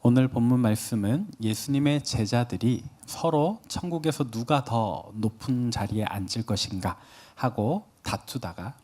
오늘 본문 말씀은 예수님의 제자들이 서로 천국에서 누가 더 높은 자리에 앉을 것인가 하고 다투다가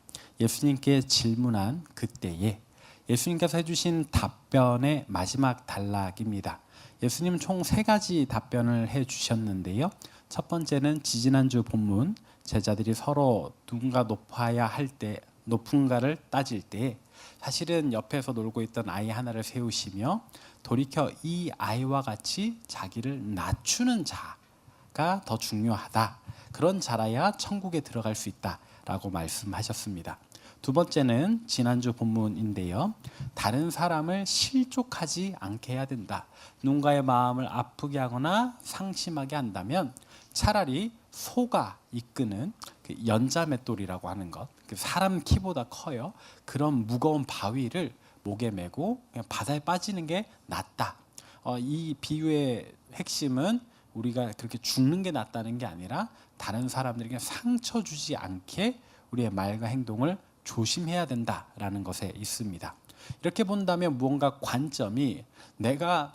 예수님께 질문한 그때에 예수님께서 해주신 답변의 마지막 단락입니다. 예수님 총 3가지 답변을 해주셨는데요. 첫 번째는 지지난주 본문 제자들이 서로 누군가 높아야 할 때 높은가를 따질 때 사실은 옆에서 놀고 있던 아이 하나를 세우시며 돌이켜 이 아이와 같이 자기를 낮추는 자가 더 중요하다. 그런 자라야 천국에 들어갈 수 있다라고 말씀하셨습니다. 두 번째는 지난주 본문인데요. 다른 사람을 실족하지 않게 해야 된다. 누군가의 마음을 아프게 하거나 상심하게 한다면 차라리 소가 이끄는 그 연자맷돌이라고 하는 것, 그 사람 키보다 커요. 그런 무거운 바위를 목에 메고 그냥 바다에 빠지는 게 낫다. 이 비유의 핵심은 우리가 그렇게 죽는 게 낫다는 게 아니라 다른 사람들에게 상처 주지 않게 우리의 말과 행동을 조심해야 된다라는 것에 있습니다. 이렇게 본다면 무언가 관점이 내가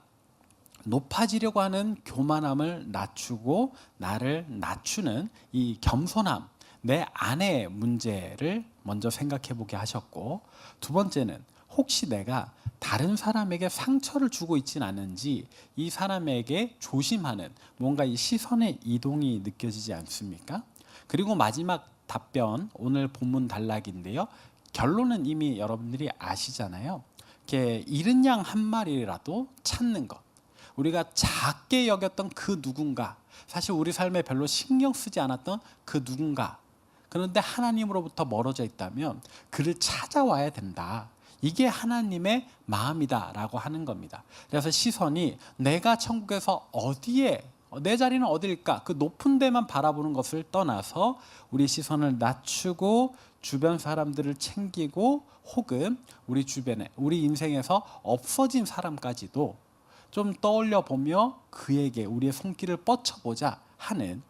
높아지려고 하는 교만함을 낮추고 나를 낮추는 이 겸손함, 내 안의 문제를 먼저 생각해 보게 하셨고, 두 번째는 혹시 내가 다른 사람에게 상처를 주고 있지는 않은지 이 사람에게 조심하는 뭔가 이 시선의 이동이 느껴지지 않습니까? 그리고 마지막 답변, 오늘 본문 단락인데요. 결론은 이미 여러분들이 아시잖아요. 이렇게 잃은 양 한 마리라도 찾는 것. 우리가 작게 여겼던 그 누군가, 사실 우리 삶에 별로 신경 쓰지 않았던 그 누군가, 그런데 하나님으로부터 멀어져 있다면 그를 찾아와야 된다. 이게 하나님의 마음이다라고 하는 겁니다. 그래서 시선이 내가 천국에서 어디에, 내 자리는 어디일까, 그 높은 데만 바라보는 것을 떠나서 우리 시선을 낮추고 주변 사람들을 챙기고 혹은 우리 주변에 우리 인생에서 없어진 사람까지도 좀 떠올려 보며 그에게 우리의 손길을 뻗쳐보자 하는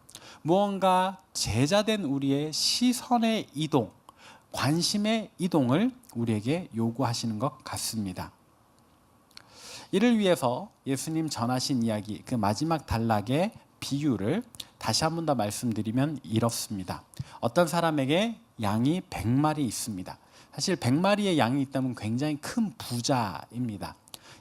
무언가 제자된 우리의 시선의 이동, 관심의 이동을 우리에게 요구하시는 것 같습니다. 이를 위해서 예수님 전하신 이야기, 그 마지막 단락의 비유를 다시 한 번 더 말씀드리면 이렇습니다. 어떤 사람에게 양이 100마리 있습니다. 사실 100마리의 양이 있다면 굉장히 큰 부자입니다.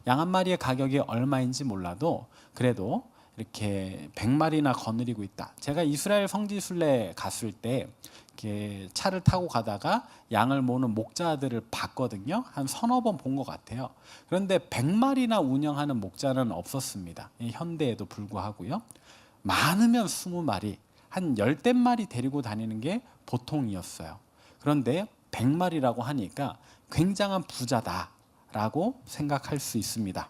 양 한 마리의 가격이 얼마인지 몰라도 그래도 이렇게 100마리나 거느리고 있다. 제가 이스라엘 성지순례 갔을 때 이렇게 차를 타고 가다가 양을 모으는 목자들을 봤거든요. 한 서너 번 본 것 같아요. 그런데 100마리나 운영하는 목자는 없었습니다. 현대에도 불구하고요. 많으면 20마리, 한 10마리 데리고 다니는 게 보통이었어요. 그런데 100마리라고 하니까 굉장한 부자다라고 생각할 수 있습니다.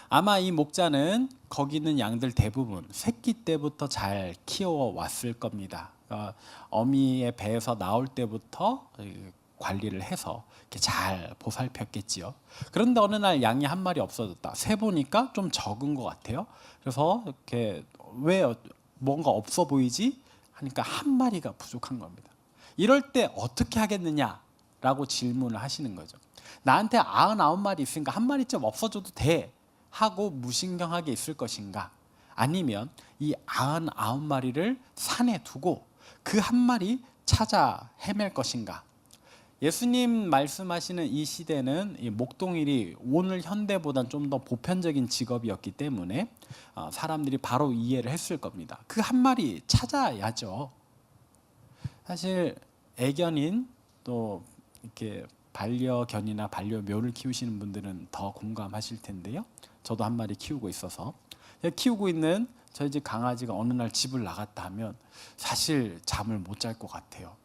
아마 이 목자는 거기 있는 양들 대부분 새끼 때부터 잘 키워왔을 겁니다. 어미의 배에서 나올 때부터 관리를 해서 이렇게 잘 보살폈겠지요. 그런데 어느 날 양이 한 마리 없어졌다. 세 보니까 좀 적은 것 같아요. 그래서 이렇게 왜 뭔가 없어 보이지? 하니까 한 마리가 부족한 겁니다. 이럴 때 어떻게 하겠느냐라고 질문을 하시는 거죠. 나한테 99마리 있으니까 한 마리쯤 없어져도 돼 하고 무신경하게 있을 것인가? 아니면 이 99마리를 산에 두고 그 한 마리 찾아 헤맬 것인가? 예수님 말씀하시는 이 시대는 이 목동일이 오늘 현대보다는 좀 더 보편적인 직업이었기 때문에 사람들이 바로 이해를 했을 겁니다. 그 한 마리 찾아야죠. 사실 애견인 또 이렇게 반려견이나 반려묘를 키우시는 분들은 더 공감하실 텐데요. 저도 한 마리 키우고 있어서 키우고 있는 저희 집 강아지가 어느 날 집을 나갔다 하면 사실 잠을 못 잘 것 같아요.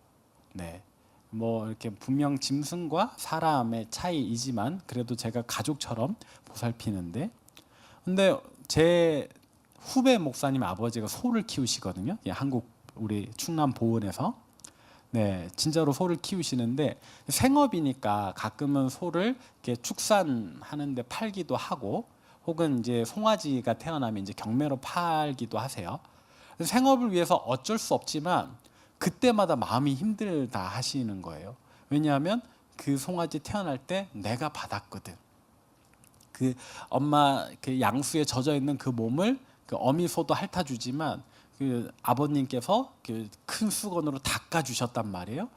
네, 뭐 이렇게 분명 짐승과 사람의 차이이지만 그래도 제가 가족처럼 보살피는데, 근데 제 후배 목사님 아버지가 소를 키우시거든요. 한국 우리 충남 보은에서. 네, 진짜로 소를 키우시는데 생업이니까 가끔은 소를 이렇게 축산하는데 팔기도 하고 혹은 이제 송아지가 태어나면 이제 경매로 팔기도 하세요. 생업을 위해서 어쩔 수 없지만 그때마다 마음이 힘들다 하시는 거예요. 왜냐하면 그 송아지 태어날 때 내가 받았거든. 그 엄마 그 양수에 젖어 있는 그 몸을 그 어미소도 핥아주지만 그 아버님께서 그 큰 수건으로 닦아 주셨단 말이에요.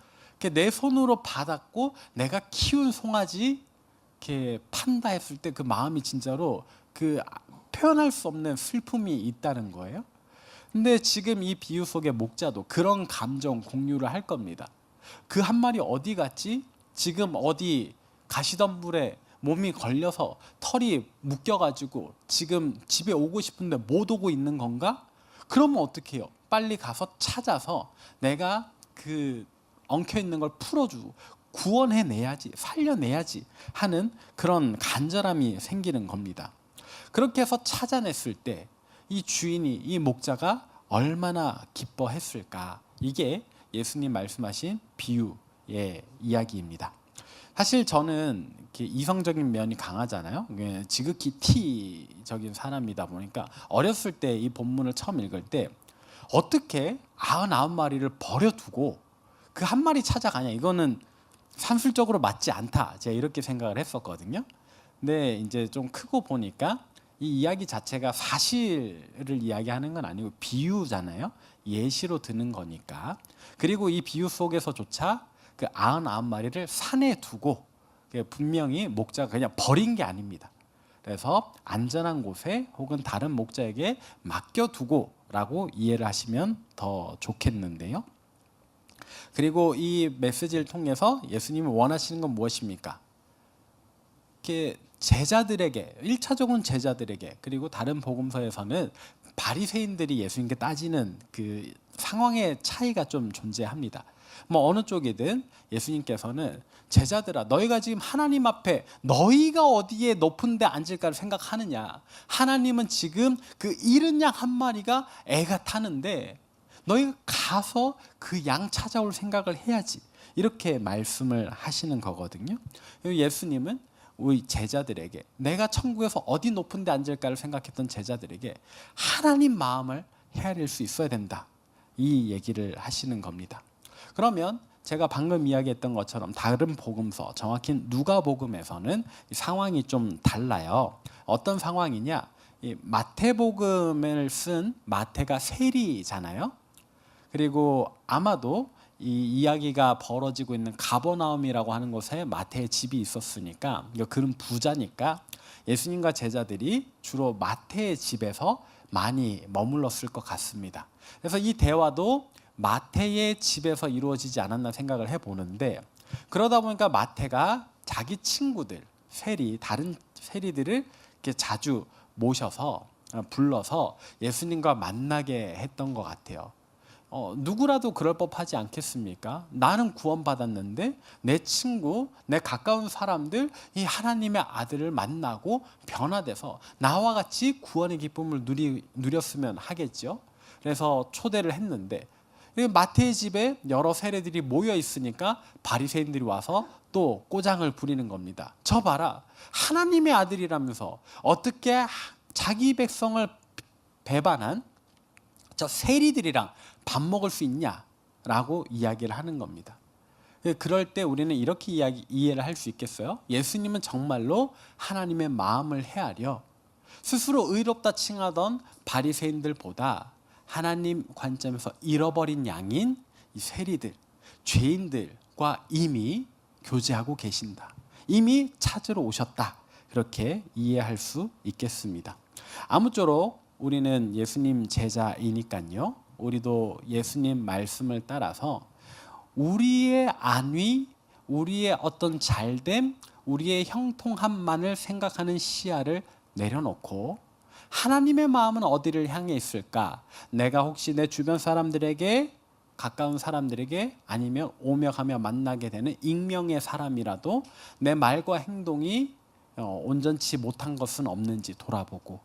내 손으로 받았고 내가 키운 송아지 이렇게 판다 했을 때 그 마음이 진짜로 그 표현할 수 없는 슬픔이 있다는 거예요. 근데 지금 이 비유 속의 목자도 그런 감정 공유를 할 겁니다. 그 한 마리 어디 갔지? 지금 어디 가시덤불에 몸이 걸려서 털이 묶여가지고 지금 집에 오고 싶은데 못 오고 있는 건가? 그러면 어떻게 해요? 빨리 가서 찾아서 내가 그 엉켜 있는 걸 풀어주고 구원해내야지, 살려내야지 하는 그런 간절함이 생기는 겁니다. 그렇게 해서 찾아냈을 때 이 주인이, 이 목자가 얼마나 기뻐했을까? 이게 예수님 말씀하신 비유의 이야기입니다. 사실 저는 이렇게 이성적인 면이 강하잖아요. 지극히 T적인 사람이다 보니까 어렸을 때 이 본문을 처음 읽을 때 어떻게 99마리를 버려두고 그 한 마리 찾아가냐, 이거는 산술적으로 맞지 않다, 제가 이렇게 생각을 했었거든요. 근데 이제 좀 크고 보니까 이 이야기 자체가 사실을 이야기하는 건 아니고 비유잖아요. 예시로 드는 거니까. 그리고 이 비유 속에서조차 그 99마리를 산에 두고 분명히 목자가 그냥 버린 게 아닙니다. 그래서 안전한 곳에 혹은 다른 목자에게 맡겨두고 라고 이해를 하시면 더 좋겠는데요. 그리고 이 메시지를 통해서 예수님이 원하시는 건 무엇입니까? 이렇게 제자들에게, 1차적으로는 제자들에게, 그리고 다른 복음서에서는 바리새인들이 예수님께 따지는 그 상황의 차이가 좀 존재합니다. 뭐 어느 쪽이든 예수님께서는 제자들아, 너희가 지금 하나님 앞에 너희가 어디에 높은 데 앉을까를 생각하느냐? 하나님은 지금 그 잃은 양 한 마리가 애가 타는데 너희가 가서 그 양 찾아올 생각을 해야지, 이렇게 말씀을 하시는 거거든요. 예수님은 우리 제자들에게, 내가 천국에서 어디 높은 데 앉을까를 생각했던 제자들에게 하나님 마음을 헤아릴 수 있어야 된다, 이 얘기를 하시는 겁니다. 그러면 제가 방금 이야기했던 것처럼 다른 복음서, 정확히 누가복음에서는 상황이 좀 달라요. 어떤 상황이냐? 이 마태복음을 쓴 마태가 세리잖아요. 그리고 아마도 이 이야기가 벌어지고 있는 가버나움이라고 하는 곳에 마태의 집이 있었으니까, 그는 부자니까 예수님과 제자들이 주로 마태의 집에서 많이 머물렀을 것 같습니다. 그래서 이 대화도 마태의 집에서 이루어지지 않았나 생각을 해보는데, 그러다 보니까 마태가 자기 친구들, 다른 세리들을 이렇게 자주 모셔서 불러서 예수님과 만나게 했던 것 같아요. 누구라도 그럴 법하지 않겠습니까? 나는 구원받았는데 내 친구, 내 가까운 사람들 이 하나님의 아들을 만나고 변화돼서 나와 같이 구원의 기쁨을 누렸으면 하겠죠. 그래서 초대를 했는데 마태의 집에 여러 세례들이 모여 있으니까 바리새인들이 와서 또 꼬장을 부리는 겁니다. 저 봐라, 하나님의 아들이라면서 어떻게 자기 백성을 배반한 저 세리들이랑 밥 먹을 수 있냐라고 이야기를 하는 겁니다. 그럴 때 우리는 이렇게 이해를 할 수 있겠어요? 예수님은 정말로 하나님의 마음을 헤아려 스스로 의롭다 칭하던 바리새인들보다 하나님 관점에서 잃어버린 양인 이 세리들, 죄인들과 이미 교제하고 계신다, 이미 찾으러 오셨다, 그렇게 이해할 수 있겠습니다. 아무쪼록 우리는 예수님 제자이니까요, 우리도 예수님 말씀을 따라서 우리의 안위, 우리의 어떤 잘됨, 우리의 형통함만을 생각하는 시야를 내려놓고 하나님의 마음은 어디를 향해 있을까? 내가 혹시 내 주변 사람들에게, 가까운 사람들에게, 아니면 오며 가며 만나게 되는 익명의 사람이라도 내 말과 행동이 온전치 못한 것은 없는지 돌아보고,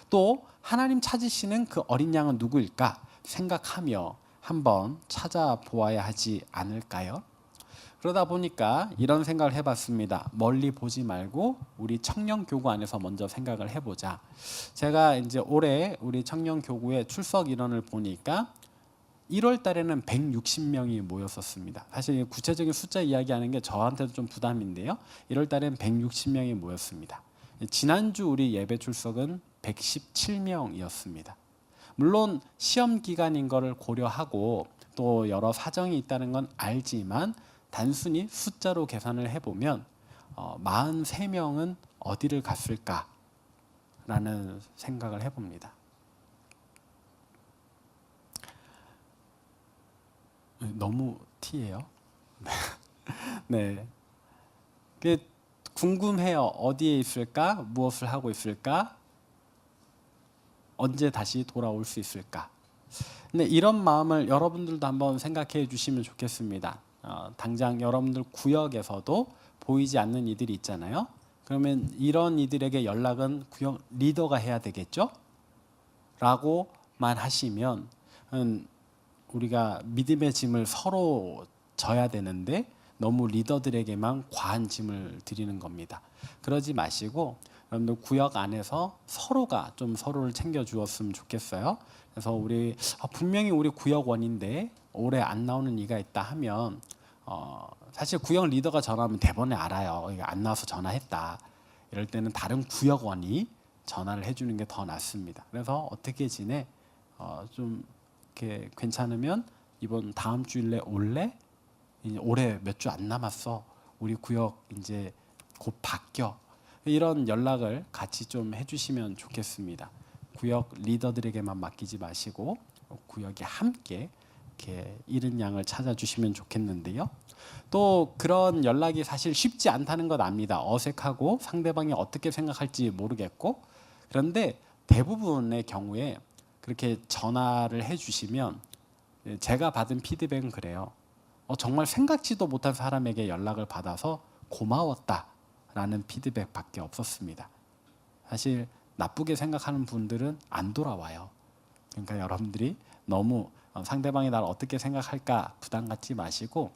또 하나님 찾으시는 그 어린 양은 누구일까 생각하며 한번 찾아보아야 하지 않을까요? 그러다 보니까 이런 생각을 해봤습니다. 멀리 보지 말고 우리 청년교구 안에서 먼저 생각을 해보자. 제가 이제 올해 우리 청년교구의 출석 인원을 보니까 1월 달에는 160명이 모였었습니다. 사실 구체적인 숫자 이야기하는 게 저한테도 좀 부담인데요. 1월 달에는 160명이 모였습니다. 지난주 우리 예배 출석은 117명이었습니다. 물론 시험 기간인 것을 고려하고 또 여러 사정이 있다는 건 알지만 단순히 숫자로 계산을 해보면 43명은 어디를 갔을까라는 생각을 해봅니다. 너무 티예요. 네. 궁금해요. 어디에 있을까? 무엇을 하고 있을까? 언제 다시 돌아올 수 있을까? 근데 이런 마음을 여러분들도 한번 생각해 주시면 좋겠습니다. 당장 여러분들 구역에서도 보이지 않는 이들이 있잖아요. 그러면 이런 이들에게 연락은 구역 리더가 해야 되겠죠? 라고만 하시면 우리가 믿음의 짐을 서로 져야 되는데 너무 리더들에게만 과한 짐을 드리는 겁니다. 그러지 마시고 여러분들 구역 안에서 서로가 좀 서로를 챙겨 주었으면 좋겠어요. 그래서 분명히 우리 구역원인데 올해 안 나오는 이가 있다 하면 사실 구역 리더가 전화하면 대번에 알아요. 이거 안 나와서 전화했다. 이럴 때는 다른 구역원이 전화를 해주는 게 더 낫습니다. 그래서 어떻게 지내? 좀 이렇게 괜찮으면 이번 다음 주일에 올래? 올해 몇 주 안 남았어. 우리 구역 이제 곧 바뀌어. 이런 연락을 같이 좀 해주시면 좋겠습니다. 구역 리더들에게만 맡기지 마시고 구역이 함께 이렇게 잃은 양을 찾아주시면 좋겠는데요. 또 그런 연락이 사실 쉽지 않다는 것 압니다. 어색하고 상대방이 어떻게 생각할지 모르겠고 그런데 대부분의 경우에 그렇게 전화를 해주시면 제가 받은 피드백은 그래요. 정말 생각지도 못한 사람에게 연락을 받아서 고마웠다라는 피드백밖에 없었습니다. 사실 나쁘게 생각하는 분들은 안 돌아와요. 그러니까 여러분들이 너무 상대방이 나를 어떻게 생각할까 부담 갖지 마시고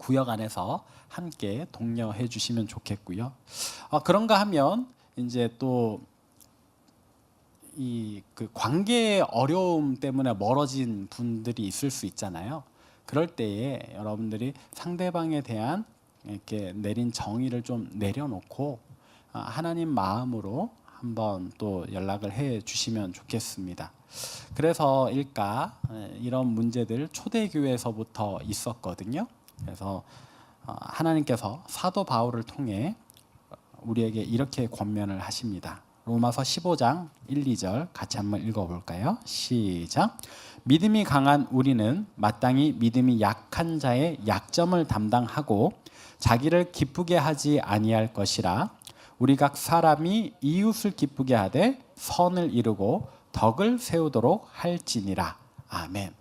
구역 안에서 함께 독려해 주시면 좋겠고요. 그런가 하면 이제 또 그 관계의 어려움 때문에 멀어진 분들이 있을 수 있잖아요. 그럴 때에 여러분들이 상대방에 대한 이렇게 내린 정의를 좀 내려놓고 하나님 마음으로 한번 또 연락을 해 주시면 좋겠습니다. 그래서 이런 문제들 초대교회에서부터 있었거든요. 그래서 하나님께서 사도 바울을 통해 우리에게 이렇게 권면을 하십니다. 로마서 15장 1, 2절 같이 한번 읽어볼까요? 시작. 믿음이 강한 우리는 마땅히 믿음이 약한 자의 약점을 담당하고 자기를 기쁘게 하지 아니할 것이라. 우리 각 사람이 이웃을 기쁘게 하되 선을 이루고 덕을 세우도록 할지니라. 아멘.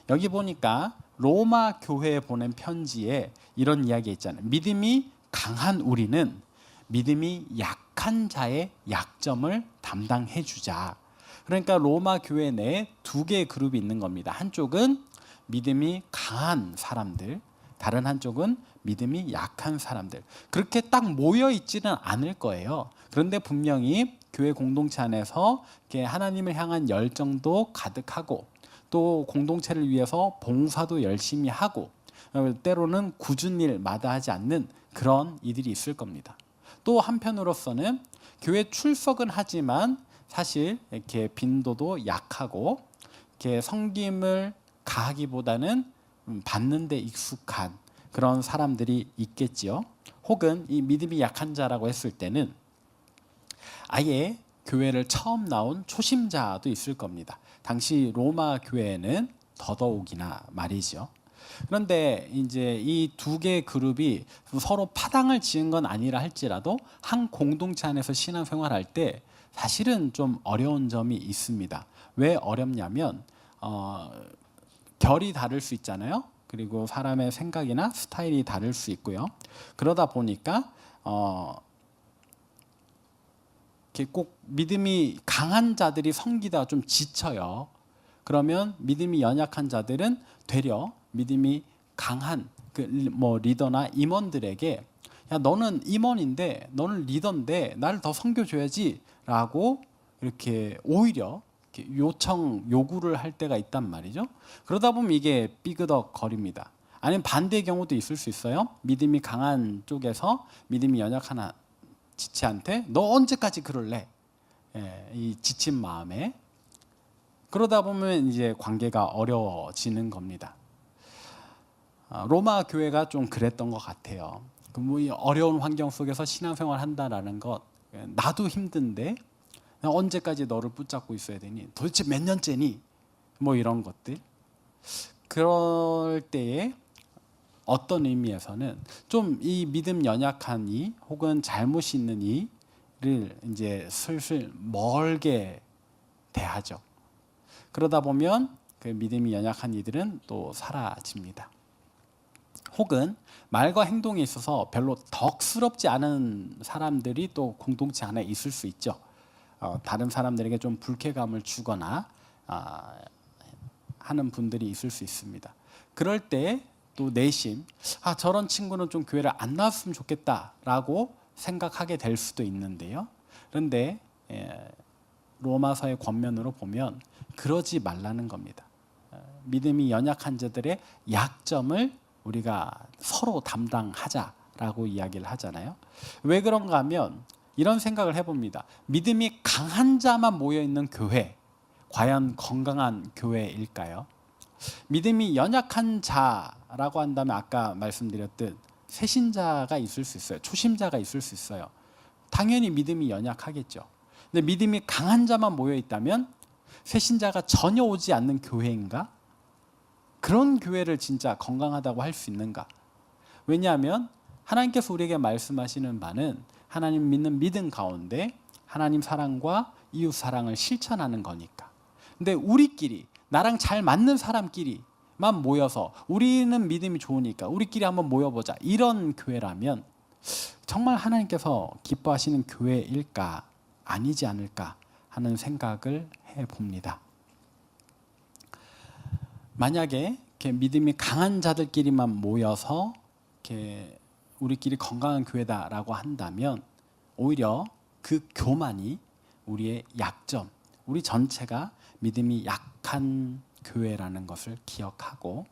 여기 보니까 로마 교회에 보낸 편지에 이런 이야기 있잖아요. 믿음이 강한 우리는 믿음이 약한 자의 약점을 담당해 주자. 그러니까 로마 교회 내에 두 개의 그룹이 있는 겁니다. 한쪽은 믿음이 강한 사람들, 다른 한쪽은 믿음이 약한 사람들. 그렇게 딱 모여 있지는 않을 거예요. 그런데 분명히 교회 공동체 안에서 하나님을 향한 열정도 가득하고 또 공동체를 위해서 봉사도 열심히 하고 때로는 굳은 일 마다하지 않는 그런 이들이 있을 겁니다. 또 한편으로서는 교회 출석은 하지만 사실 이렇게 빈도도 약하고 이렇게 섬김을 가하기보다는 받는 데 익숙한 그런 사람들이 있겠지요. 혹은 이 믿음이 약한 자라고 했을 때는 아예 교회를 처음 나온 초심자도 있을 겁니다. 당시 로마 교회는 더더욱이나 말이죠. 그런데 이제 이 두 개의 그룹이 서로 파당을 지은 건 아니라 할지라도 한 공동체 안에서 신앙생활할 때 사실은 좀 어려운 점이 있습니다. 왜 어렵냐면 결이 다를 수 있잖아요. 그리고 사람의 생각이나 스타일이 다를 수 있고요. 그러다 보니까 꼭 믿음이 강한 자들이 섬기다가 좀 지쳐요. 그러면 믿음이 연약한 자들은 되려 믿음이 강한 리더나 임원들에게 야 너는 임원인데 너는 리더인데 나를 더 섬겨줘야지라고 이렇게 오히려 요구를 할 때가 있단 말이죠. 그러다 보면 이게 삐그덕거립니다. 아니면 반대의 경우도 있을 수 있어요. 믿음이 강한 쪽에서 믿음이 연약한 지체한테 너 언제까지 그럴래? 이 지친 마음에 그러다 보면 이제 관계가 어려워지는 겁니다. 로마 교회가 좀 그랬던 것 같아요. 이 어려운 환경 속에서 신앙생활 한다라는 것 나도 힘든데 언제까지 너를 붙잡고 있어야 되니? 도대체 몇 년째니? 뭐 이런 것들. 그럴 때에 어떤 의미에서는 좀 이 믿음 연약한 이 혹은 잘못이 있는 이를 이제 슬슬 멀게 대하죠. 그러다 보면 그 믿음이 연약한 이들은 또 사라집니다. 혹은 말과 행동에 있어서 별로 덕스럽지 않은 사람들이 또 공동체 안에 있을 수 있죠. 다른 사람들에게 좀 불쾌감을 주거나 하는 분들이 있을 수 있습니다. 그럴 때 또 내심 저런 친구는 좀 교회를 안 나왔으면 좋겠다라고 생각하게 될 수도 있는데요. 그런데 로마서의 권면으로 보면 그러지 말라는 겁니다. 믿음이 연약한 자들의 약점을 우리가 서로 담당하자라고 이야기를 하잖아요. 왜 그런가 하면 이런 생각을 해봅니다. 믿음이 강한 자만 모여있는 교회, 과연 건강한 교회일까요? 믿음이 연약한 자라고 한다면 아까 말씀드렸듯 새신자가 있을 수 있어요. 초심자가 있을 수 있어요. 당연히 믿음이 연약하겠죠. 근데 믿음이 강한 자만 모여있다면 새신자가 전혀 오지 않는 교회인가? 그런 교회를 진짜 건강하다고 할 수 있는가? 왜냐하면 하나님께서 우리에게 말씀하시는 바는 하나님 믿는 믿음 가운데 하나님 사랑과 이웃 사랑을 실천하는 거니까. 근데 우리끼리 나랑 잘 맞는 사람끼리만 모여서 우리는 믿음이 좋으니까 우리끼리 한번 모여보자 이런 교회라면 정말 하나님께서 기뻐하시는 교회일까 아니지 않을까 하는 생각을 해봅니다. 만약에 이렇게 믿음이 강한 자들끼리만 모여서 이렇게 우리끼리 건강한 교회다라고 한다면 오히려 그 교만이 우리의 약점, 우리 전체가 믿음이 약한 교회라는 것을 기억하고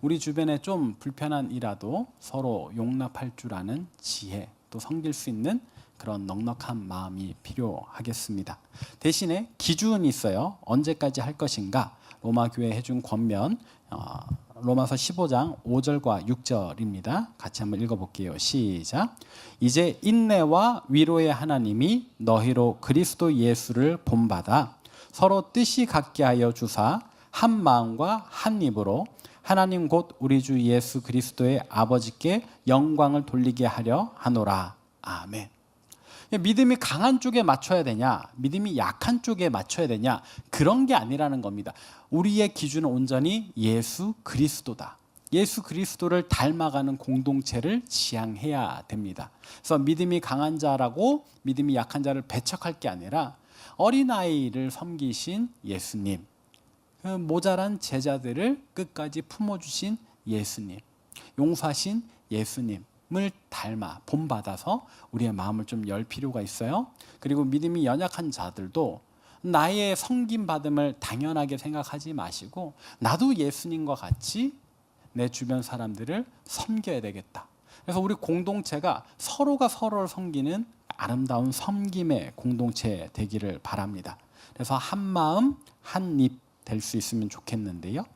우리 주변에 좀 불편한 일이라도 서로 용납할 줄 아는 지혜, 또 섬길 수 있는 그런 넉넉한 마음이 필요하겠습니다. 대신에 기준이 있어요. 언제까지 할 것인가? 로마 교회 해준 권면 로마서 15장 5절과 6절입니다. 같이 한번 읽어볼게요. 시작. 이제 인내와 위로의 하나님이 너희로 그리스도 예수를 본받아 서로 뜻이 같게 하여 주사 한 마음과 한 입으로 하나님 곧 우리 주 예수 그리스도의 아버지께 영광을 돌리게 하려 하노라. 아멘. 믿음이 강한 쪽에 맞춰야 되냐, 믿음이 약한 쪽에 맞춰야 되냐, 그런 게 아니라는 겁니다. 우리의 기준은 온전히 예수 그리스도다. 예수 그리스도를 닮아가는 공동체를 지향해야 됩니다. 그래서 믿음이 강한 자라고 믿음이 약한 자를 배척할 게 아니라 어린아이를 섬기신 예수님, 그 모자란 제자들을 끝까지 품어주신 예수님, 용서하신 예수님을 닮아 본받아서 우리의 마음을 좀 열 필요가 있어요. 그리고 믿음이 연약한 자들도 나의 섬김받음을 당연하게 생각하지 마시고 나도 예수님과 같이 내 주변 사람들을 섬겨야 되겠다. 그래서 우리 공동체가 서로가 서로를 섬기는 아름다운 섬김의 공동체 되기를 바랍니다. 그래서 한 마음 한 입 될 수 있으면 좋겠는데요.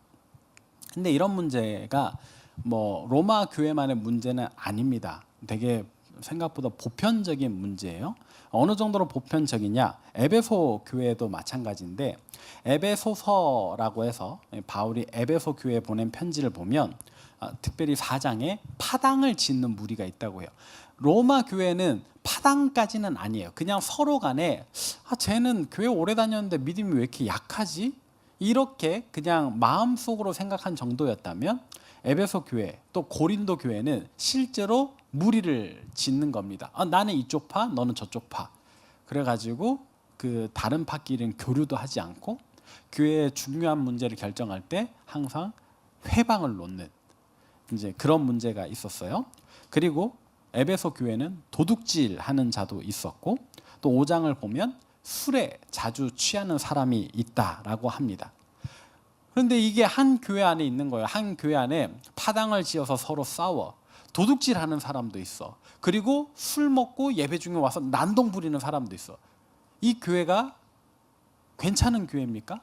근데 이런 문제가 로마 교회만의 문제는 아닙니다. 되게 생각보다 보편적인 문제예요. 어느 정도로 보편적이냐? 에베소 교회도 마찬가지인데 에베소서라고 해서 바울이 에베소 교회에 보낸 편지를 보면 특별히 4장에 파당을 짓는 무리가 있다고 해요. 로마 교회는 파당까지는 아니에요. 그냥 서로 간에 쟤는 교회 오래 다녔는데 믿음이 왜 이렇게 약하지? 이렇게 그냥 마음속으로 생각한 정도였다면 에베소 교회 또 고린도 교회는 실제로 무리를 짓는 겁니다. 나는 이쪽 파, 너는 저쪽 파. 그래가지고 그 다른 파끼리는 교류도 하지 않고 교회의 중요한 문제를 결정할 때 항상 회방을 놓는 이제 그런 문제가 있었어요. 그리고 에베소 교회는 도둑질하는 자도 있었고 또 5장을 보면 술에 자주 취하는 사람이 있다라고 합니다. 그런데 이게 한 교회 안에 있는 거예요. 한 교회 안에 파당을 지어서 서로 싸워. 도둑질하는 사람도 있어. 그리고 술 먹고 예배 중에 와서 난동 부리는 사람도 있어. 이 교회가 괜찮은 교회입니까?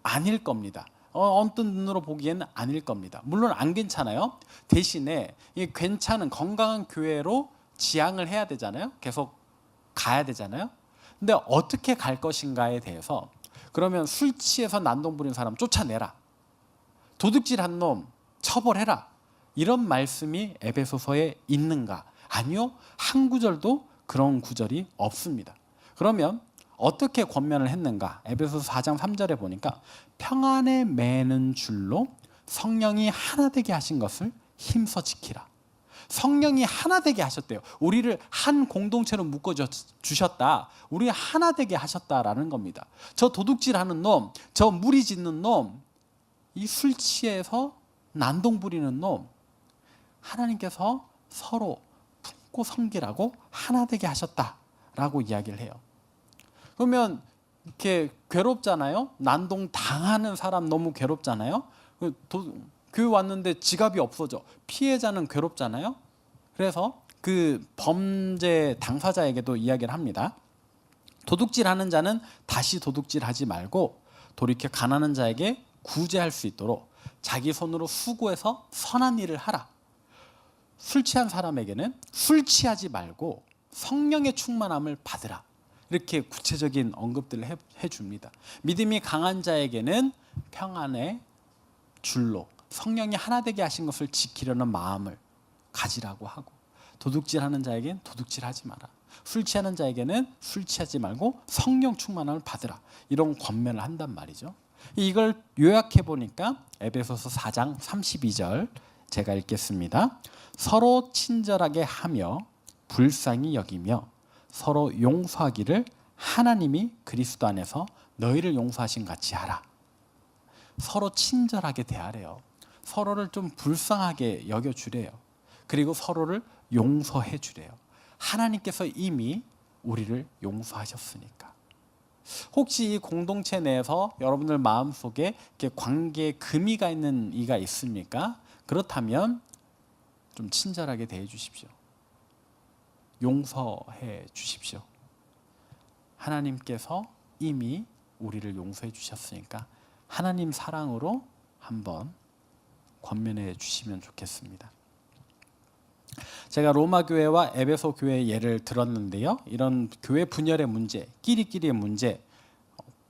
아닐 겁니다. 언뜻 눈으로 보기에는 아닐 겁니다. 물론 안 괜찮아요. 대신에 이 괜찮은 건강한 교회로 지향을 해야 되잖아요. 계속 가야 되잖아요. 근데 어떻게 갈 것인가에 대해서, 그러면 술 취해서 난동 부리는 사람 쫓아내라, 도둑질한 놈 처벌해라, 이런 말씀이 에베소서에 있는가? 아니요. 한 구절도 그런 구절이 없습니다. 그러면 어떻게 권면을 했는가? 에베소서 4장 3절에 보니까 평안에 매는 줄로 성령이 하나 되게 하신 것을 힘써 지키라. 성령이 하나 되게 하셨대요. 우리를 한 공동체로 묶어 주셨다. 우리 하나 되게 하셨다라는 겁니다. 저 도둑질하는 놈, 저 무리 짓는 놈, 이 술 취해서 난동 부리는 놈, 하나님께서 서로 품고 섬기라고 하나 되게 하셨다라고 이야기를 해요. 그러면 이렇게 괴롭잖아요. 난동 당하는 사람 너무 괴롭잖아요. 교회 왔는데 지갑이 없어져. 피해자는 괴롭잖아요. 그래서 그 범죄 당사자에게도 이야기를 합니다. 도둑질하는 자는 다시 도둑질하지 말고 돌이켜 가난한 자에게 구제할 수 있도록 자기 손으로 수고해서 선한 일을 하라. 술 취한 사람에게는 술 취하지 말고 성령의 충만함을 받으라. 이렇게 구체적인 언급들을 해줍니다. 믿음이 강한 자에게는 평안의 줄로 성령이 하나 되게 하신 것을 지키려는 마음을 가지라고 하고, 도둑질하는 자에게는 도둑질하지 마라. 술 취하는 자에게는 술 취하지 말고 성령 충만함을 받으라. 이런 권면을 한단 말이죠. 이걸 요약해 보니까 에베소서 4장 32절 제가 읽겠습니다. 서로 친절하게 하며 불쌍히 여기며 서로 용서하기를 하나님이 그리스도 안에서 너희를 용서하신 같이 하라. 서로 친절하게 대하래요. 서로를 좀 불쌍하게 여겨주래요. 그리고 서로를 용서해 주래요. 하나님께서 이미 우리를 용서하셨으니까. 혹시 이 공동체 내에서 여러분들 마음속에 이렇게 관계에 금이가 있는 이가 있습니까? 그렇다면 좀 친절하게 대해 주십시오. 용서해 주십시오. 하나님께서 이미 우리를 용서해 주셨으니까 하나님 사랑으로 한번 권면해 주시면 좋겠습니다. 제가 로마 교회와 에베소 교회의 예를 들었는데요. 이런 교회 분열의 문제, 끼리끼리의 문제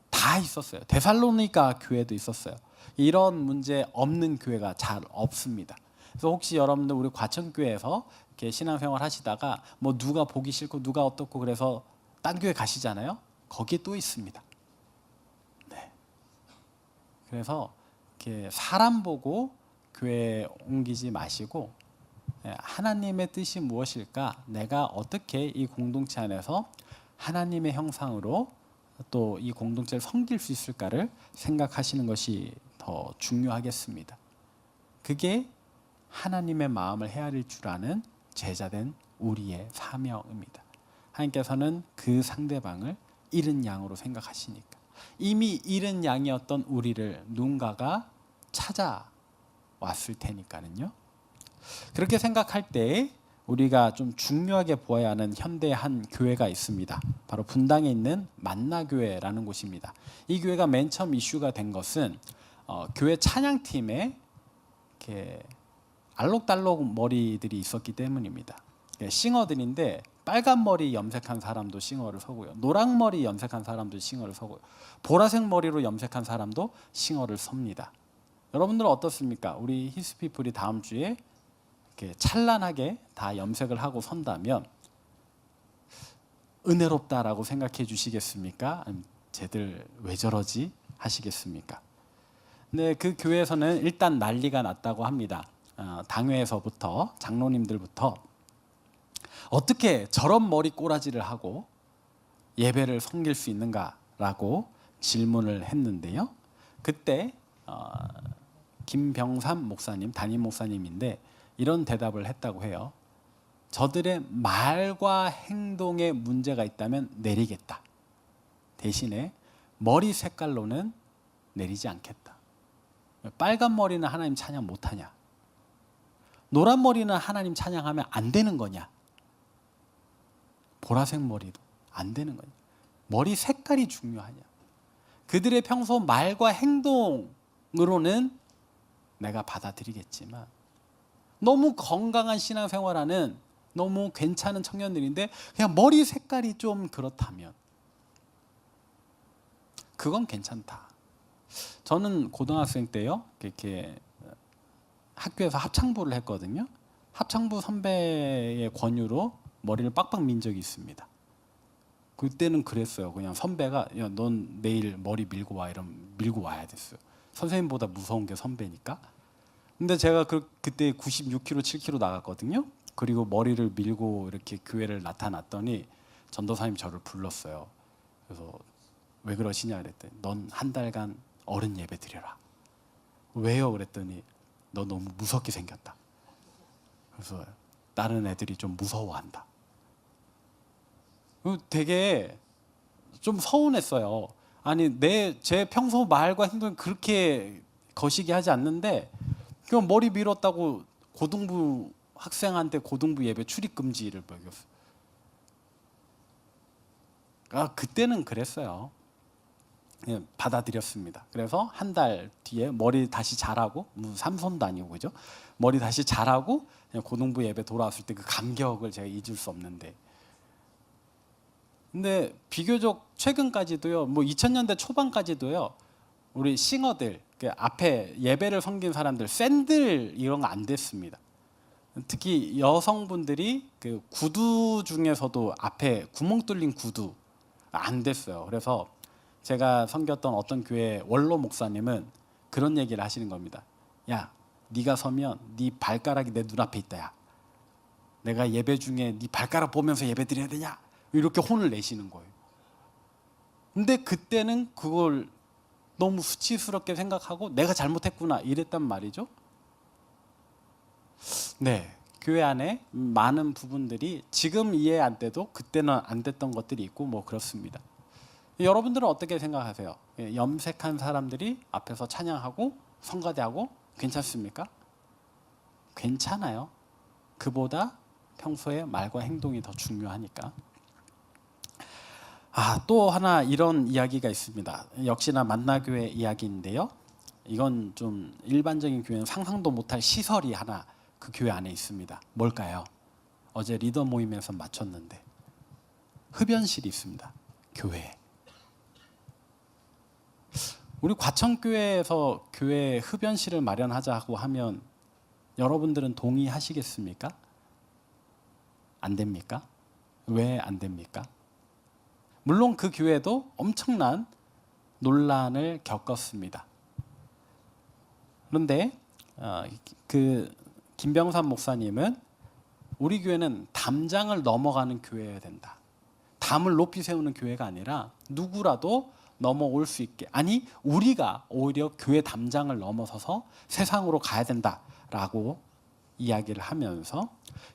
다 있었어요. 데살로니가 교회도 있었어요. 이런 문제 없는 교회가 잘 없습니다. 그래서 혹시 여러분들 우리 과천교회에서 이렇게 신앙생활 하시다가 뭐 누가 보기 싫고 누가 어떻고 그래서 딴 교회 가시잖아요. 거기에 또 있습니다. 네. 그래서 이렇게 사람 보고 교회에 옮기지 마시고 하나님의 뜻이 무엇일까? 내가 어떻게 이 공동체 안에서 하나님의 형상으로 또 이 공동체를 섬길 수 있을까를 생각하시는 것이 더 중요하겠습니다. 그게 하나님의 마음을 헤아릴 줄 아는 제자된 우리의 사명입니다. 하나님께서는 그 상대방을 잃은 양으로 생각하시니까 이미 잃은 양이었던 우리를 누군가가 찾아왔을 테니까는요. 그렇게 생각할 때 우리가 좀 중요하게 보아야 하는 현대의 한 교회가 있습니다. 바로 분당에 있는 만나교회라는 곳입니다. 이 교회가 맨 처음 이슈가 된 것은 교회 찬양팀에 이렇게 알록달록 머리들이 있었기 때문입니다. 싱어들인데 빨간 머리 염색한 사람도 싱어를 서고요. 노랑 머리 염색한 사람도 싱어를 서고요. 보라색 머리로 염색한 사람도 싱어를 섭니다. 여러분들은 어떻습니까? 우리 히스피플이 다음 주에 이렇게 찬란하게 다 염색을 하고 선다면 은혜롭다라고 생각해 주시겠습니까? 아니면 쟤들 왜 저러지 하시겠습니까? 근데 그 교회에서는 일단 난리가 났다고 합니다. 당회에서부터 장로님들부터 어떻게 저런 머리 꼬라지를 하고 예배를 섬길 수 있는가라고 질문을 했는데요. 그때 김병삼 목사님, 담임 목사님인데 이런 대답을 했다고 해요. 저들의 말과 행동에 문제가 있다면 내리겠다. 대신에 머리 색깔로는 내리지 않겠다. 빨간 머리는 하나님 찬양 못하냐? 노란 머리는 하나님 찬양하면 안 되는 거냐? 보라색 머리도 안 되는 거냐? 머리 색깔이 중요하냐? 그들의 평소 말과 행동으로는 내가 받아들이겠지만 너무 건강한 신앙생활하는 너무 괜찮은 청년들인데 그냥 머리 색깔이 좀 그렇다면 그건 괜찮다. 저는 고등학생 때요 이렇게 학교에서 합창부를 했거든요. 합창부 선배의 권유로 머리를 빡빡 민 적이 있습니다. 그때는 그랬어요. 그냥 선배가 야, 넌 내일 머리 밀고 와 이러면 밀고 와야 됐어요. 선생님보다 무서운 게 선배니까. 근데 제가 그때 96kg, 7kg 나갔거든요. 그리고 머리를 밀고 이렇게 교회를 나타났더니 전도사님 저를 불렀어요. 그래서 왜 그러시냐 그랬더니 넌 한 달간 어른 예배 드려라. 왜요? 그랬더니 너 너무 무섭게 생겼다. 그래서 다른 애들이 좀 무서워한다. 되게 좀 서운했어요. 아니 제 평소 말과 행동이 그렇게 거시기 하지 않는데 그냥 머리 밀었다고 고등부 학생한테 고등부 예배 출입 금지를 먹였어요. 그때는 그랬어요. 그냥 받아들였습니다. 그래서 한 달 뒤에 머리 다시 자라고 무슨 삼손도 아니고 그죠? 머리 다시 자라고 그냥 고등부 예배 돌아왔을 때 그 감격을 제가 잊을 수 없는데. 근데 비교적 최근까지도요, 뭐 2000년대 초반까지도요, 우리 싱어들, 그 앞에 예배를 섬긴 사람들, 샌들 이런 거 안 됐습니다. 특히 여성분들이 그 구두 중에서도 앞에 구멍 뚫린 구두 안 됐어요. 그래서 제가 섬겼던 어떤 교회 원로 목사님은 그런 얘기를 하시는 겁니다. 야, 네가 서면 네 발가락이 내 눈앞에 있다. 야, 내가 예배 중에 네 발가락 보면서 예배 드려야 되냐? 이렇게 혼을 내시는 거예요. 근데 그때는 그걸 너무 수치스럽게 생각하고 내가 잘못했구나 이랬단 말이죠. 네, 교회 안에 많은 부분들이 지금 이해 안 돼도 그때는 안 됐던 것들이 있고 뭐 그렇습니다. 여러분들은 어떻게 생각하세요? 염색한 사람들이 앞에서 찬양하고 성가대하고 괜찮습니까? 괜찮아요. 그보다 평소에 말과 행동이 더 중요하니까. 또 하나 이런 이야기가 있습니다. 역시나 만나교회 이야기인데요. 이건 좀 일반적인 교회는 상상도 못할 시설이 하나 그 교회 안에 있습니다. 뭘까요? 어제 리더 모임에서 마쳤는데 흡연실이 있습니다. 교회에. 우리 과천교회에서 교회에 흡연실을 마련하자고 하면 여러분들은 동의하시겠습니까? 안 됩니까? 왜 안 됩니까? 물론 그 교회도 엄청난 논란을 겪었습니다. 그런데 그 김병삼 목사님은 우리 교회는 담장을 넘어가는 교회여야 된다. 담을 높이 세우는 교회가 아니라 누구라도 넘어올 수 있게, 아니 우리가 오히려 교회 담장을 넘어서서 세상으로 가야 된다라고 이야기를 하면서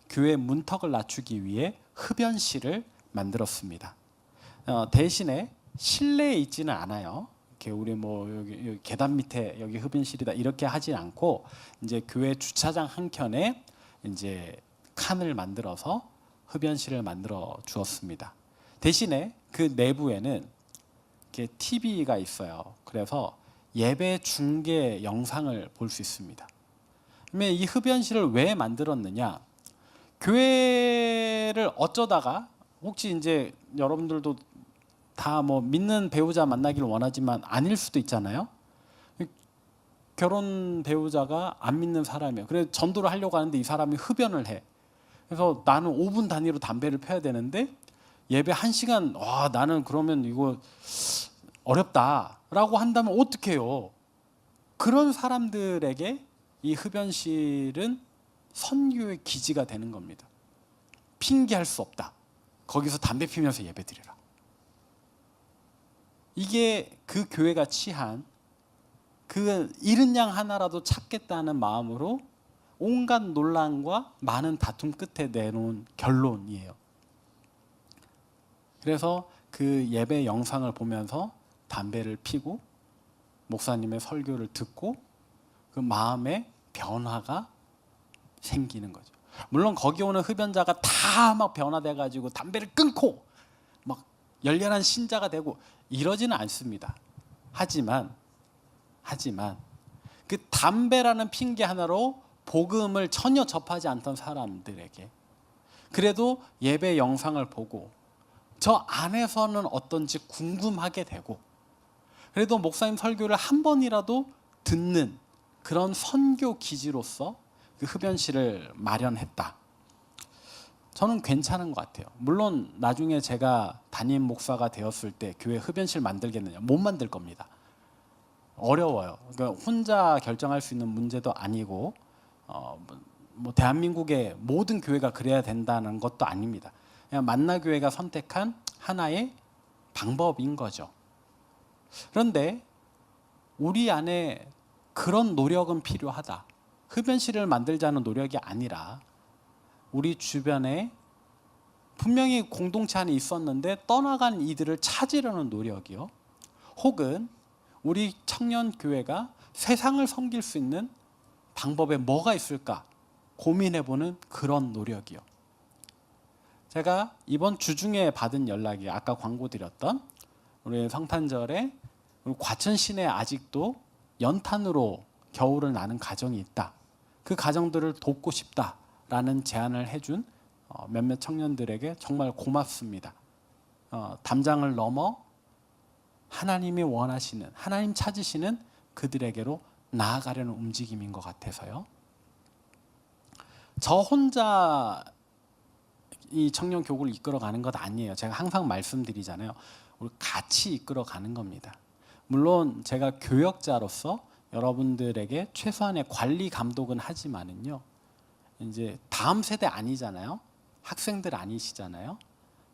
교회 문턱을 낮추기 위해 흡연실을 만들었습니다. 대신에 실내에 있지는 않아요. 이렇게 우리 뭐 여기 계단 밑에 여기 흡연실이다 이렇게 하지 않고 이제 교회 주차장 한 켠에 이제 칸을 만들어서 흡연실을 만들어 주었습니다. 대신에 그 내부에는 이렇게 TV가 있어요. 그래서 예배 중계 영상을 볼 수 있습니다. 그러면 이 흡연실을 왜 만들었느냐? 교회를 어쩌다가 혹시 이제 여러분들도 다 뭐 믿는 배우자 만나기를 원하지만 아닐 수도 있잖아요. 결혼 배우자가 안 믿는 사람이에요. 그래서 전도를 하려고 하는데 이 사람이 흡연을 해. 그래서 나는 5분 단위로 담배를 펴야 되는데 예배 1시간, 와 나는 그러면 이거 어렵다라고 한다면 어떻게 해요? 그런 사람들에게 이 흡연실은 선교의 기지가 되는 겁니다. 핑계할 수 없다. 거기서 담배 피면서 예배 드리라. 이게 그 교회가 취한 그 잃은 양 하나라도 찾겠다는 마음으로 온갖 논란과 많은 다툼 끝에 내놓은 결론이에요. 그래서 그 예배 영상을 보면서 담배를 피고 목사님의 설교를 듣고 그 마음의 변화가 생기는 거죠. 물론 거기 오는 흡연자가 다 막 변화돼 가지고 담배를 끊고 막 열렬한 신자가 되고 이러지는 않습니다. 하지만 그 담배라는 핑계 하나로 복음을 전혀 접하지 않던 사람들에게 그래도 예배 영상을 보고 저 안에서는 어떤지 궁금하게 되고 그래도 목사님 설교를 한 번이라도 듣는 그런 선교 기지로서 그 흡연실을 마련했다. 저는 괜찮은 것 같아요. 물론 나중에 제가 담임 목사가 되었을 때 교회 흡연실 만들겠느냐? 못 만들 겁니다. 어려워요. 그러니까 혼자 결정할 수 있는 문제도 아니고 뭐 대한민국의 모든 교회가 그래야 된다는 것도 아닙니다. 그냥 만나교회가 선택한 하나의 방법인 거죠. 그런데 우리 안에 그런 노력은 필요하다. 흡연실을 만들자는 노력이 아니라 우리 주변에 분명히 공동체 안에 있었는데 떠나간 이들을 찾으려는 노력이요. 혹은 우리 청년교회가 세상을 섬길 수 있는 방법에 뭐가 있을까 고민해보는 그런 노력이요. 제가 이번 주중에 받은 연락이 아까 광고 드렸던 우리 성탄절에 우리 과천 시내에 아직도 연탄으로 겨울을 나는 가정이 있다. 그 가정들을 돕고 싶다라는 제안을 해준 몇몇 청년들에게 정말 고맙습니다. 담장을 넘어 하나님이 원하시는, 하나님 찾으시는 그들에게로 나아가려는 움직임인 것 같아서요. 저 혼자 이 청년 교구를 이끌어가는 것 아니에요. 제가 항상 말씀드리잖아요. 우리 같이 이끌어가는 겁니다. 물론 제가 교역자로서 여러분들에게 최소한의 관리 감독은 하지만은요. 이제 다음 세대 아니잖아요. 학생들 아니시잖아요.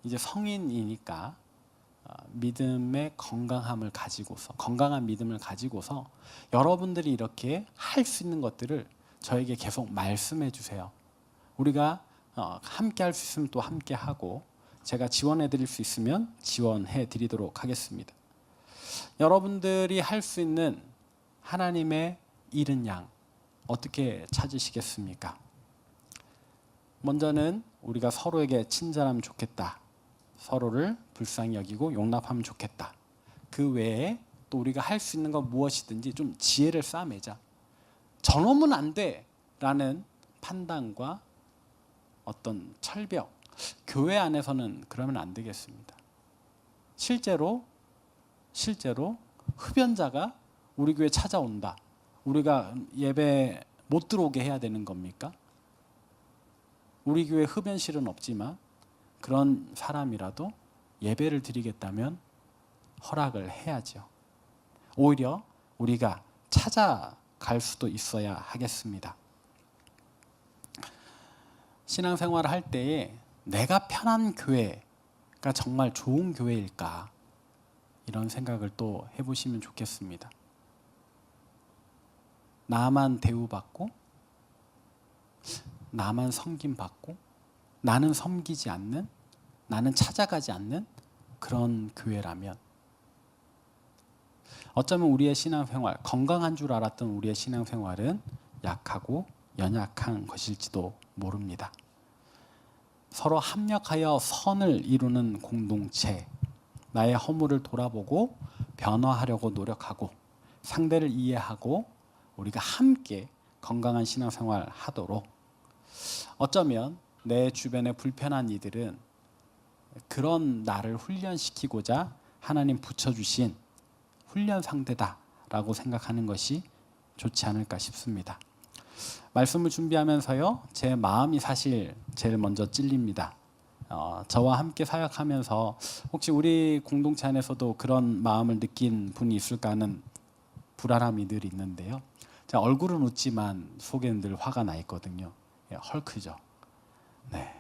이제 성인이니까 믿음의 건강함을 가지고서 건강한 믿음을 가지고서 여러분들이 이렇게 할 수 있는 것들을 저에게 계속 말씀해 주세요. 우리가 함께 할 수 있으면 또 함께 하고 제가 지원해 드릴 수 있으면 지원해 드리도록 하겠습니다. 여러분들이 할 수 있는 하나님의 잃은 양 어떻게 찾으시겠습니까? 먼저는 우리가 서로에게 친절하면 좋겠다. 서로를 불쌍히 여기고 용납하면 좋겠다. 그 외에 또 우리가 할 수 있는 건 무엇이든지 좀 지혜를 쌓아매자. 저놈은 안 돼 라는 판단과 어떤 철벽, 교회 안에서는 그러면 안 되겠습니다. 실제로 흡연자가 우리 교회 찾아온다. 우리가 예배 못 들어오게 해야 되는 겁니까? 우리 교회 흡연실은 없지만 그런 사람이라도 예배를 드리겠다면 허락을 해야죠. 오히려 우리가 찾아갈 수도 있어야 하겠습니다. 신앙생활을 할 때에 내가 편한 교회가 정말 좋은 교회일까? 이런 생각을 또 해보시면 좋겠습니다. 나만 대우받고 나만 섬김받고 나는 섬기지 않는 나는 찾아가지 않는 그런 교회라면 어쩌면 우리의 신앙생활 건강한 줄 알았던 우리의 신앙생활은 약하고 연약한 것일지도 모릅니다. 서로 합력하여 선을 이루는 공동체 나의 허물을 돌아보고 변화하려고 노력하고 상대를 이해하고 우리가 함께 건강한 신앙생활 하도록 어쩌면 내 주변에 불편한 이들은 그런 나를 훈련시키고자 하나님 붙여주신 훈련 상대다라고 생각하는 것이 좋지 않을까 싶습니다. 말씀을 준비하면서요, 제 마음이 사실 제일 먼저 찔립니다. 저와 함께 사역하면서 혹시 우리 공동체 안에서도 그런 마음을 느낀 분이 있을까 하는 불안함이 늘 있는데요. 제가 얼굴은 웃지만 속에는 늘 화가 나 있거든요. 헐크죠. 네.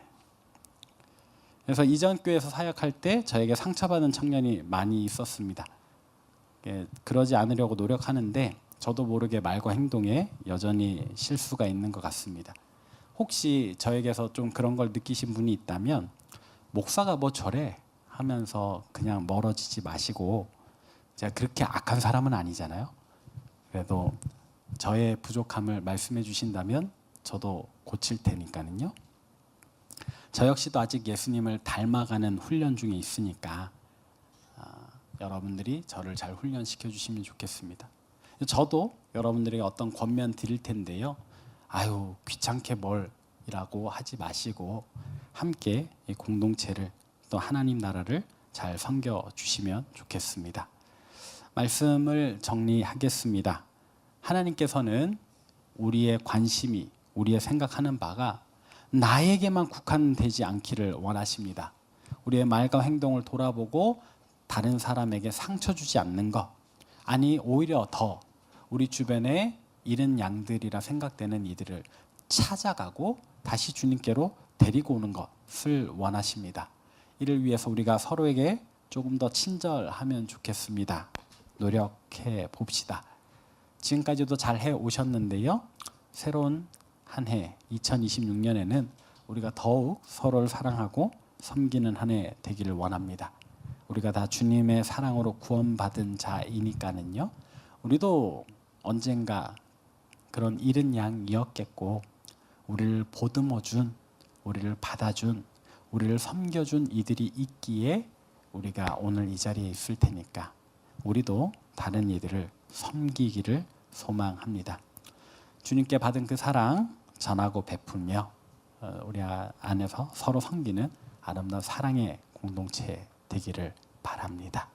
그래서 이전 교회에서 사역할 때 저에게 상처받은 청년이 많이 있었습니다. 그러지 않으려고 노력하는데 저도 모르게 말과 행동에 여전히 실수가 있는 것 같습니다. 혹시 저에게서 좀 그런 걸 느끼신 분이 있다면 목사가 뭐 저래 하면서 그냥 멀어지지 마시고 제가 그렇게 악한 사람은 아니잖아요. 그래도 저의 부족함을 말씀해 주신다면 저도 고칠 테니까는요. 저 역시도 아직 예수님을 닮아가는 훈련 중에 있으니까 여러분들이 저를 잘 훈련시켜 주시면 좋겠습니다. 저도 여러분들에게 어떤 권면 드릴 텐데요. 아유 귀찮게 뭘이라고 하지 마시고 함께 이 공동체를 또 하나님 나라를 잘 섬겨 주시면 좋겠습니다. 말씀을 정리하겠습니다. 하나님께서는 우리의 관심이 우리의 생각하는 바가 나에게만 국한되지 않기를 원하십니다. 우리의 말과 행동을 돌아보고 다른 사람에게 상처 주지 않는 것, 아니 오히려 더 우리 주변에 잃은 양들이라 생각되는 이들을 찾아가고 다시 주님께로 데리고 오는 것을 원하십니다. 이를 위해서 우리가 서로에게 조금 더 친절하면 좋겠습니다. 노력해 봅시다. 지금까지도 잘 해 오셨는데요. 새로운 한 해 2026년에는 우리가 더욱 서로를 사랑하고 섬기는 한 해 되기를 원합니다. 우리가 다 주님의 사랑으로 구원받은 자이니까는요. 우리도 언젠가 그런 잃은 양이었겠고 우리를 보듬어준, 우리를 받아준, 우리를 섬겨준 이들이 있기에 우리가 오늘 이 자리에 있을 테니까 우리도 다른 이들을 섬기기를 소망합니다. 주님께 받은 그 사랑 전하고 베풀며 우리 안에서 서로 섬기는 아름다운 사랑의 공동체 되기를 바랍니다.